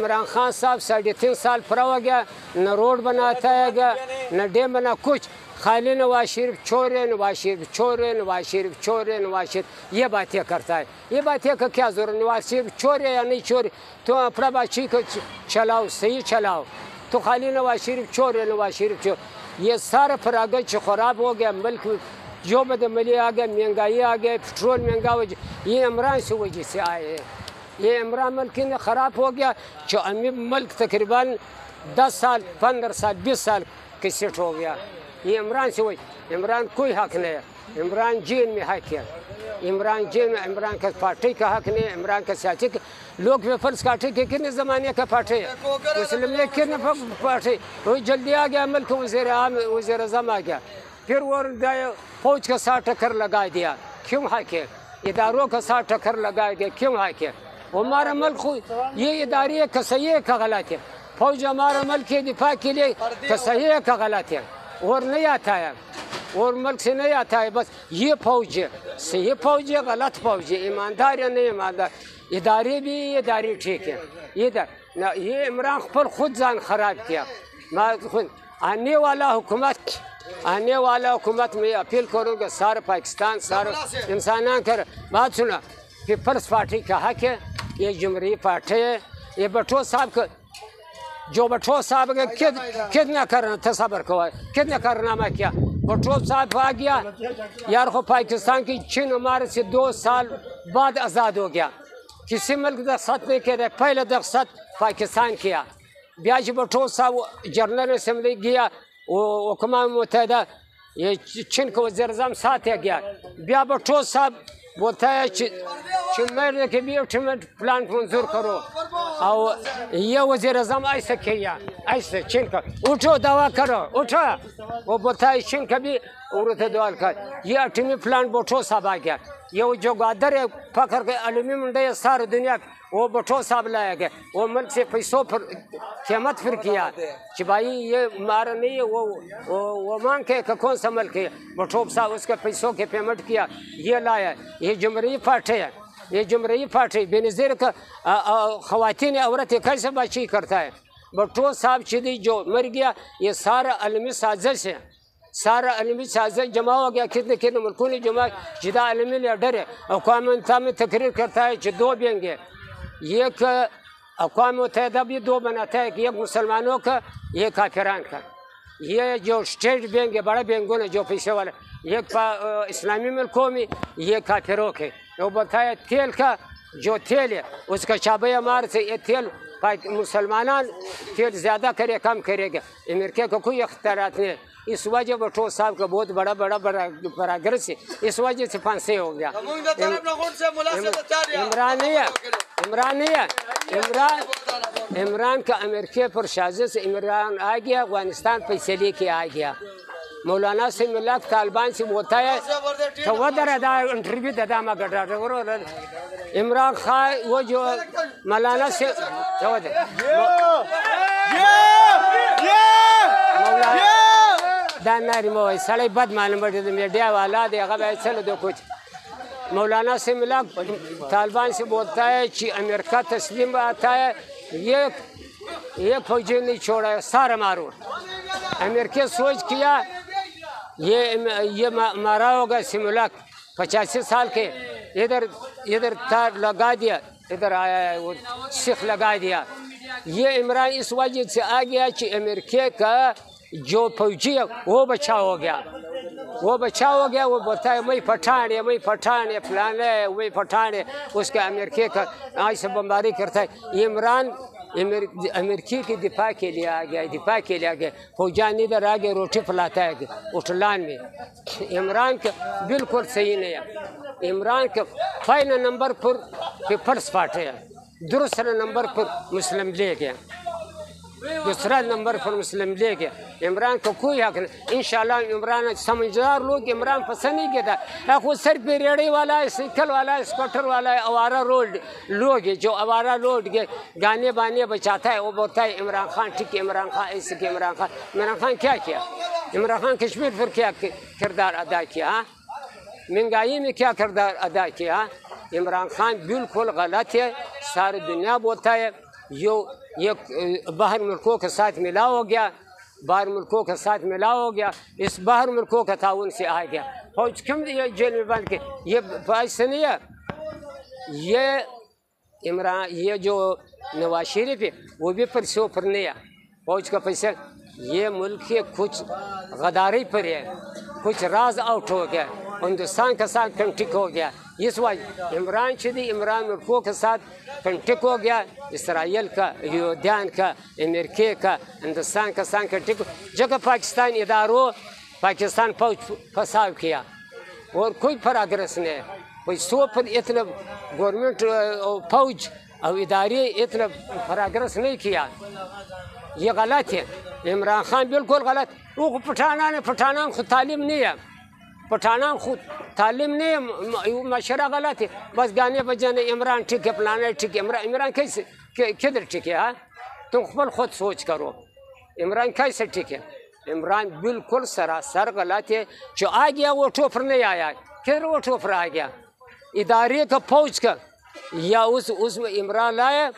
عمران خان صاحب 3.5 साल पूरा हो गया, न रोड बनाता है गया, न डैम बना कुछ, खाली नवाज शरीफ छोरे, नवाज शरीफ छोरे, नवाज शरीफ छोरे, नवाज शरीफ ये बातें करता है. ये बातें का क्या जरूरत, नवाज शरीफ छोरे या नहीं छोरे, तो अपना बातचीत को चलाओ, सही चलाओ. तो खाली नवाज शरीफ छोरे, नवाज शरीफ छोरे, ये सारा फरागत खराब हो गया. मुल्क जो बदमली आ गया, महंगाई आ गया, पेट्रोल महंगा हो गया, ये इमरान से वजह से आए हैं. ये इमरान मुल्क ने ख़राब हो गया. जो अमीर मुल्क तकरीबन 10 साल 15 साल 20 साल के सेट हो गया. ये इमरान से वही, इमरान कोई हक नहीं है. इमरान जेल में हक है, इमरान जेल में, इमरान का पार्टी का हक नहीं है, इमरान का सियासी लोग वेफर्स काटे के कितने ज़माने का पार्टी है, मुस्लिम लीग कितने पार्टी. वो जल्दी आ गया मुल्क, वज़ीर आम वज़ीर अज़म आ गया, फिर वो फौज का साथ टक्कर लगा दिया. क्यों हक है? इदारों का साथ टक्कर लगा दिया, क्यों हक है? हमारा मुल्क ये इदारे का सही है का गलत है. फौज हमारा मुल्क के दिफा के लिए का सही है का गलत है, और नहीं आता है, और मुल्क से नहीं आता है. बस ये फौज है, सही फौज है, गलत फौज है, ईमानदार या नहीं ईमानदार. इदारे भी इदारे ठीक है. ये इमरान पर खुद जान खराब किया. आने वाला हुकूमत में अपील करूँगा सारे पाकिस्तान सारे इंसान कर बात सुना. पीपल्स पार्टी का हक है, ये जमहूरी पार्टी है. ये भट्टो साहब का जो भट्टो साहब का कितना करना था सबर को, कितना करनामा किया. भट्टो साहब आ गया यार को पाकिस्तान की चीन हमारे से 2 साल बाद आज़ाद हो गया. किसी मुल्क दख्त नहीं किया, पहले दख्त पाकिस्तान किया. ब्याज भट्टो साहब जनरल असम्बली गया, वो अक़वाम मुत्तहिदा ये चीन को वज़ीर आज़म साथ गया. ब्या भट्टो साहब बोलता है चिन्मय के भी प्लान मंजूर करो, और ये वज़ीर आज़म ऐसे किया, ऐसे चीन का उठो दवा करो उठो. वो बोलता है चीन का भी उर्द दवा कर. ये अटमी प्लान भट्टो साहब आ गया. ये जो गादर है फखर के अलमी मुंडे सारी दुनिया, वो भट्टो साहब लाया गया. वो मुल्क से पैसों पर क़ीमत फिर किया कि भाई ये मारा नहीं है, वो मांग के कौन सा मुल्क है. भट्टो साहब उसके पैसों के पेमेंट किया, ये लाया. ये जमहूरी पार्टी है, ये जमहूरी पार्टी बेनज़ीर का ख़वातीन औरत कैसे बातचीत करता है. भट्टो साहब चीज़ जो मर गया, ये सारा अलमी साजिश है, सारा अलमी साजिश जमा हो गया. कितने कितने मुल्कों ने जमा जिदा अलमी लीडर है. अक़वाम मुत्तहिदा में तकरीर करता है कि 2 बैंक है, एक अक़वाम मुत्तहिदा भी 2 बनाता है, एक मुसलमानों का एक काफिरान का. ये जो स्टेट बैंक है, बड़ा बैंकों ने जो पैसे वाला, एक इस्लामी मुल्कों में ये काफिरों के. वो बताया तेल का जो तेल है उसका शाबे हमारे से ये तेल मुसलमान तेल ज़्यादा करे कम करेगा. अमेरिका का कोई अख्तियारात नहीं है. इस वजह भट्टो साहब का बहुत बड़ा प्रोग्रेस है, इस वजह से फांसी हो गया. इमरान नहीं है, इमरान का अमेरिका पर साजिश से इमरान आ गया, अफगानिस्तान पैसे लेके आ गया. मौलाना से मिला, तालिबान से बोलता है तो वो इंटरव्यू दादा मगड़ा इमरान खान. वो जो मौलाना से दानारी मोई साले बद मालूम पड़े तो मीडिया वाला देखा भाई चलो दो कुछ. मौलाना से मिला, तालिबान से बोलता है कि अमेरिका तस्लीम आता है, ये फौजी नहीं छोड़ा है, सारा मारो. अमेरिका सोच किया ये मारा होगा सिमुलक 85 साल के. इधर तार लगा दिया, इधर आया है वो सिख लगा दिया. ये इमरान इस वजह से आ गया कि अमेरिका का जो फौजी है वो बचा हो गया, वो बचा हो गया. वो बोलता है मैं पठान है, मैं पठान है, फलान है, मैं पठान है. उसका अमेरिका का ऐसे बमबारी करता है. इमरान अमेरिकी के दिफा के लिए आ गया, दिफा के लिए आ गया. फौजान इधर आ गया, रोटी फैलाता है उठलान में. इमरान का बिल्कुल सही नहीं है. इमरान का पहले नंबर पर पीपल्स पार्टी है, दूसरा नंबर पर मुस्लिम लीग है, दूसरा नंबर पर मुस्लिम लीग है. इमरान को कोई हक नहीं. इंशाल्लाह इमरान समझदार लोग इमरान पसंद नहीं करता. वो सिर्फ रेड़ी वाला है, साइकिल वाला है, स्कूटर वाला है, आवारा लोग है जो आवारा लोग के गाने बाने बचाता है. वो बोलता है इमरान खान ठीक है, इमरान खान ऐसे कि इमरान खान क्या किया? इमरान खान कश्मीर पर क्या किरदार अदा किया? महंगाई में क्या किरदार अदा किया? इमरान खान बिल्कुल गलत है, सारी दुनिया बोलता है. یہ باہر ملکوں کے ساتھ ملا ہو گیا، باہر ملکوں کے ساتھ ملا ہو گیا، اس باہر ملکوں کا تعاون سے آ گیا. فوج کیوں یہ جیل میں بند کے؟ یہ باعث سے نہیں ہے. یہ جو نواز شریف ہے وہ بھی پیسوں پر نہیں ہے، فوج کا پیسہ. یہ ملک کے کچھ غداری پر ہے، کچھ راز آؤٹ ہو گیا، ہندوستان کے ساتھ کنٹیکٹ ہو گیا. اس وجہ عمران ملکوں کے ساتھ کنٹیکٹ ہو گیا، اسرائیل کا، یہودیان کا، امریکہ کا، ہندوستان کا ساتھ کنٹیکٹ. جگہ پاکستان اداروں پاکستان فوج فساد کیا اور کوئی پروگریس نہیں ہے. کوئی سو پر اتنا گورنمنٹ فوج اور ادارے اتنا پروگریس نہیں کیا. یہ غلط ہے. عمران خان بالکل غلط. وہ پٹھانان خود تعلیم نہیں ہے، پٹھانان خود تعلیم نہیں ہے، مشورہ غلط ہے. بس گانے بجانے عمران ٹھیک ہے، پلانا ٹھیک ہے. عمران کیسے کدھر ٹھیک ہے؟ تم خود سوچ کرو عمران کیسے ٹھیک ہے؟ عمران بالکل سراسر غلط ہے. جو آ گیا وہ ٹوپر نہیں آیا. کدھر وہ ٹوپر آ گیا؟ ادارے کا فوج کا یا اس میں عمران لایا.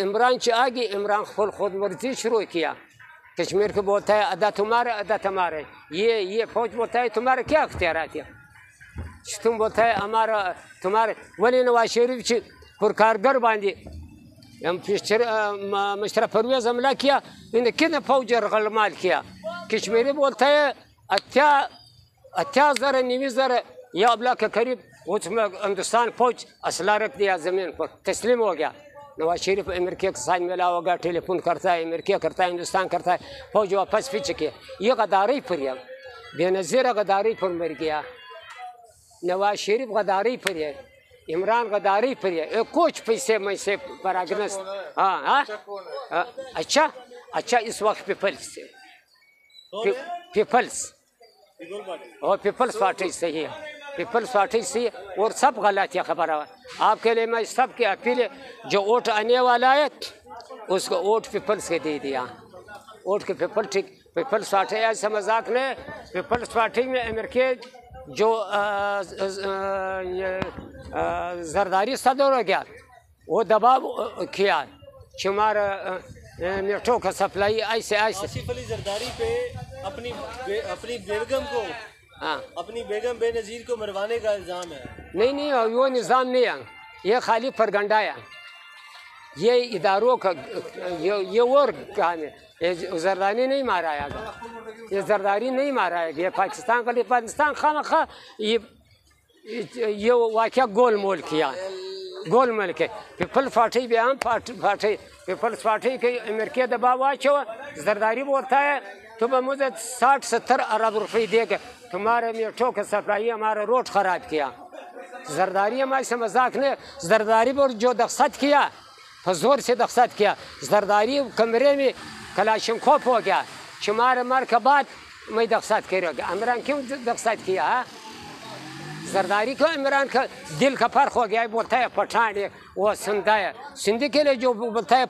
عمران چ آگے عمران خود مرضی شروع کیا. کشمیر کو بولتا ہے ادا تمہارا ادا تمہارا. یہ فوج بولتا ہے تمہارے کیا اختیارات ہیں؟ تم بولتا ہے ہمارا تمہارے. ولی نواز شریف چ پرکارگر باندھی مشرف پرویز حملہ کیا، انہیں کتنے فوج غلمال کیا. کشمیری بولتا ہے 88,000 90,000 یا ابلا کے قریب اس میں ہندوستان فوج اسلحہ رکھ دیا، زمین پر تسلیم ہو گیا. نواز شریف امریکہ کے ساتھ ملا ہوگا، ٹیلی فون کرتا ہے، امریکہ کرتا ہے، ہندوستان کرتا ہے، فوج واپس پیچھے کیا. یہ غداری پر ہے، بے نظیر غداری پر مر گیا. نواز شریف غداری پر ہے، عمران غداری پر ہے. کچھ پیسے میں سے پراگنس. ہاں اچھا اس وقت پیپلس سے پیپلس پارٹی صحیح ہے، پیپلس پارٹی صحیح ہے. اور سب غلط ہے. خبر ہے آپ کے لیے میں سب کی اپیل ہے، جو ووٹ آنے والا ہے اس کو ووٹ پیپلس کے دے دیا. ووٹ کے پیپلس پارٹی ایسا مذاق نہیں. پیپلس پارٹی میں امریکہ جو زرداری صدر ہو گیا وہ دباؤ کیا، شمار میٹھوں کا سپلائی ایسے. آصف علی زرداری پہ اپنی بیگم کو اپنی بیگم بے نظیر کو مروانے کا الزام ہے. نہیں وہ نظام نہیں ہے، یہ خالی پرگنڈا ہے. یہ اداروں کا یہ اور کام ہے. زرداری نہیں مارا ہے، یہ زرداری نہیں مارا ہے. یہ پاکستان کا لیے پاکستان خواہ یہ واقعہ گول مول کیا، گول مول کے. پیپلس پارٹی بھی عام پارٹی، پیپلس پارٹی کے امریکہ دباؤ آچو. زرداری بولتا ہے تو مجھے 60-70 ارب روپے دے گا، تمہارے میٹھوں کا سپلائی ہمارا روڈ خراب کیا. زرداری ہمارے سے مذاق نہیں. زرداری پر جو دخست کیا، زور سے دخست کیا. زرداری کمرے میں کلاشنکوف ہو گیا، شمار مار کے بعد میں دخست کرے گا. عمران کیوں دخست کیا؟ زرداری کو عمران کا دل کا فرق ہو گیا. بولتا ہے پٹھان ہے، وہ سندھ ہے. سندھی کے لیے جو بولتا ہے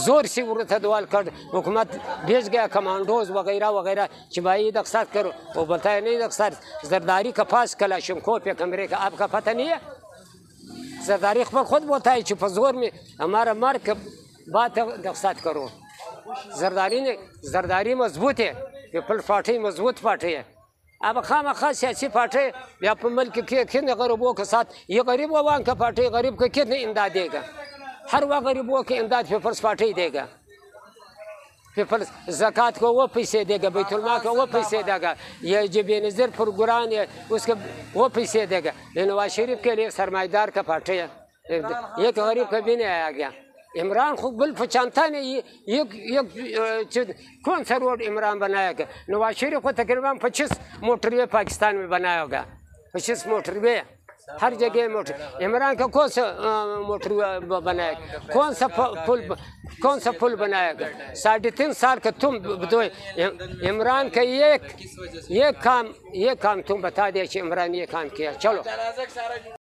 زور سے دوال کر حکومت بھیج گیا کمانڈوز وغیرہ وغیرہ چبائی دخست کرو. وہ بولتا ہے نہیں دخست. زرداری کا پاس کلاشنکوف ہے کمرے کا، آپ کا پتہ نہیں ہے. زرداری خود بولتا ہے چپ زور میں ہمارا مار کے بات دخست کرو. زرداری مضبوط ہے، پیپلس پارٹی مضبوط پارٹی ہے. اب خواہ سیاسی پارٹی یا ملک کے کتنے غریبوں کے ساتھ، یہ غریب عوام کا پارٹی غریب کو کتنے امداد دے گا؟ ہر وہ غریبوں کی امداد پیپلس پارٹی دے گا. پیپلس زکوٰۃ کو وہ پیسے دے گا، بیت المال کو وہ پیسے دے گا. یہ جو بے نظیر پروگرام ہے اس کے وہ پیسے دے گا. نواز شریف کے لیے سرمایہ دار کا پارٹی ہے، ایک غریب کبھی نہیں آیا گیا. عمران خود بل پہچانتا نہیں. یہ کون سا روڈ عمران بنایا گیا؟ نواز شریف کو تقریباً 25 موٹر وے پاکستان میں بنایا ہوگا. 25 موٹر وے ہر جگہ موٹر. عمران کا کون سا موٹر وے بنایا گا؟ کون سا پل بنایا گا؟ 3.5 سال کا تم دو عمران کا یہ کام تم بتا دے کہ عمران یہ کام کیا. چلو